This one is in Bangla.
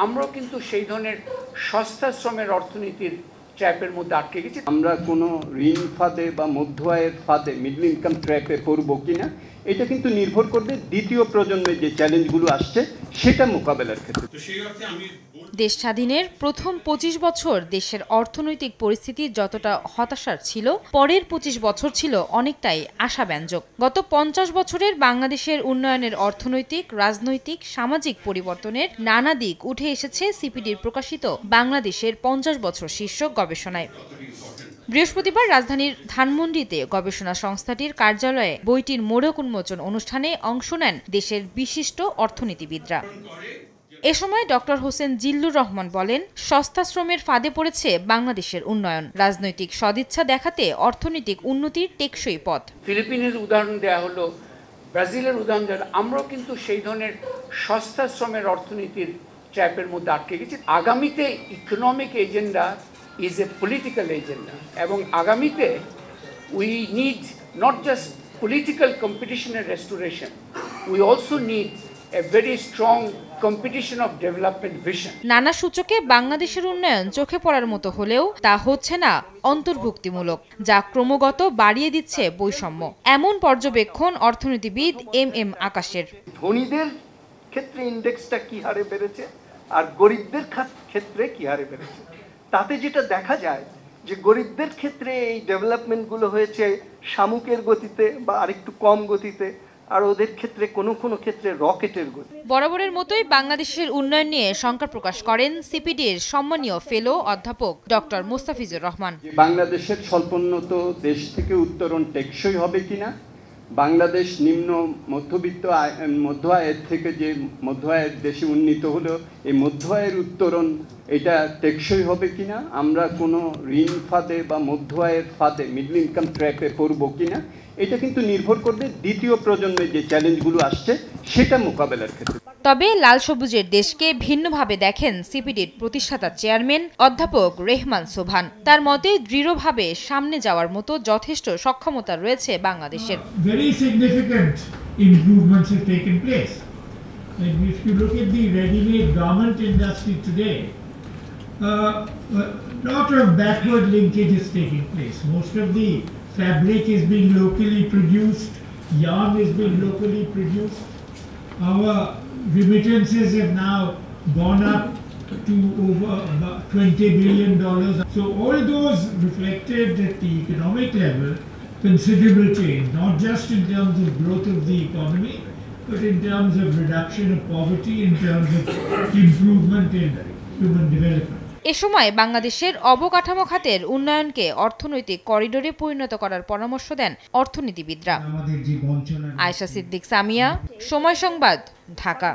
আমরাও কিন্তু সেই ধরনের সস্তা শ্রমের অর্থনীতির ট্র্যাপের মধ্যে আটকে গেছি। আমরা কোনো ঋণ ফাঁদে বা মধ্য আয়ের ফাঁদে মিডল ইনকাম ট্র্যাপে পড়ব কিনা এটা কিন্তু নির্ভর করবে দ্বিতীয় প্রজন্মের যে চ্যালেঞ্জগুলো আসছে সেটা মোকাবেলার ক্ষেত্রে। দেশ স্বাধীনের প্রথম ২৫ বছর দেশের অর্থনৈতিক পরিস্থিতি যতটা হতাশার ছিল, পরের ২৫ বছর ছিল অনেকটাই আশাব্যঞ্জক। গত ৫০ বছরের বাংলাদেশের উন্নয়নের অর্থনৈতিক, রাজনৈতিক, সামাজিক পরিবর্তনের নানা দিক উঠে এসেছে সিপিডির প্রকাশিত বাংলাদেশের ৫০ বছর শীর্ষক গবেষণায়। বৃহস্পতিবার রাজধানীর ধানমন্ডিতে গবেষণা সংস্থাটির কার্যালয়ে বইটির মোড়ক উন্মোচন অনুষ্ঠানে অংশ নেন দেশের বিশিষ্ট অর্থনীতিবিদরা। এ সময় ডক্টর হোসেন জিল্লুর রহমান বলেন, সস্তা শ্রমের ফাঁদে পড়েছে বাংলাদেশের উন্নয়ন। রাজনৈতিক সদিচ্ছা দেখাতে অর্থনৈতিক উন্নতির টেকসই পথ। ফিলিপিনের উদাহরণ দেওয়া হলো, ব্রাজিলের উদাহরণ দেওয়া হলো। আমরাও কিন্তু সেই ধরনের সস্তা শ্রমের অর্থনীতির ট্র্যাপের মধ্যে আটকে গেছি। আগামীতে economic agenda is a political agenda, এবং আগামীতে we need not just political কম্পিটিশনের restoration, we also need a very strong competition of development vision. নানা সূচকে বাংলাদেশের উন্নয়ন চোখে পড়ার মতো হলেও তা হচ্ছে না অন্তর্ভুক্তিমূলক, যা ক্রমাগত বাড়িয়ে দিচ্ছে বৈষম্য। এমন পর্যবেক্ষণ অর্থনীতিবিদ এম আকাশের। ধনীদের ক্ষেত্রে ইন্ডেক্সটা কি হারে বেড়েছে আর গরিবদের ক্ষেত্রে কি হারে বেড়েছে, তাতে যেটা দেখা যায় যে গরিবদের ক্ষেত্রে এই ডেভেলপমেন্টগুলো হয়েছে শামুকের গতিতে বা আরেকটু কম গতিতে, আর ওদের ক্ষেত্রে কোনো ক্ষেত্রে রকেটের গতি। বরাবরের মতোই বাংলাদেশের উন্নয়ন নিয়ে শঙ্কা প্রকাশ করেন সিপিডির সম্মানীয় ফেলো অধ্যাপক ডক্টর মোস্তাফিজুর রহমান। বাংলাদেশের স্বল্পোন্নত দেশ থেকে উত্তরণ টেকসই হবে কিনা, বাংলাদেশ নিম্ন মধ্যবিত্ত মধ্য আয়ের থেকে যে মধ্য আয়ের দেশে উন্নীত হলো, এই মধ্য আয়ের উত্তরণ এটা টেকসই হবে কিনা, আমরা কোনো ঋণ ফাঁদে বা মধ্য আয়ের ফাঁদে মিডল ইনকাম ট্র্যাপে পড়ব কিনা এটা কিন্তু নির্ভর করবে দ্বিতীয় প্রজন্মের যে চ্যালেঞ্জগুলো আসছে সেটা মোকাবেলার ক্ষেত্রে। তবে লাল সবুজের দেশকে ভিন্নভাবে দেখেন সিপিডির প্রতিষ্ঠাতা চেয়ারম্যান অধ্যাপক রেহমান সোবহান। তার মতে দৃঢ়ভাবে সামনে যাওয়ার মতো যথেষ্ট সক্ষমতা রয়েছে বাংলাদেশের। Very significant improvements have taken place. And if you look at the ready-made garment industry today, lot of backward linkage is taking place. Most of the fabric is being locally produced, yarn is being locally produced. Our remittances have now gone up to over $20 billion. So all those reflected at the economic level considerable change, not just in terms of growth of the economy, but in terms of reduction of poverty, in terms of improvement in human development. এ সময় বাংলাদেশের অবকাঠামো খাতের উন্নয়নকে অর্থনৈতিক করিডোরে পরিণত করার পরামর্শ দেন অর্থনীতিবিদরা। আয়েশা সিদ্দিক সামিয়া, সময় সংবাদ, ঢাকা।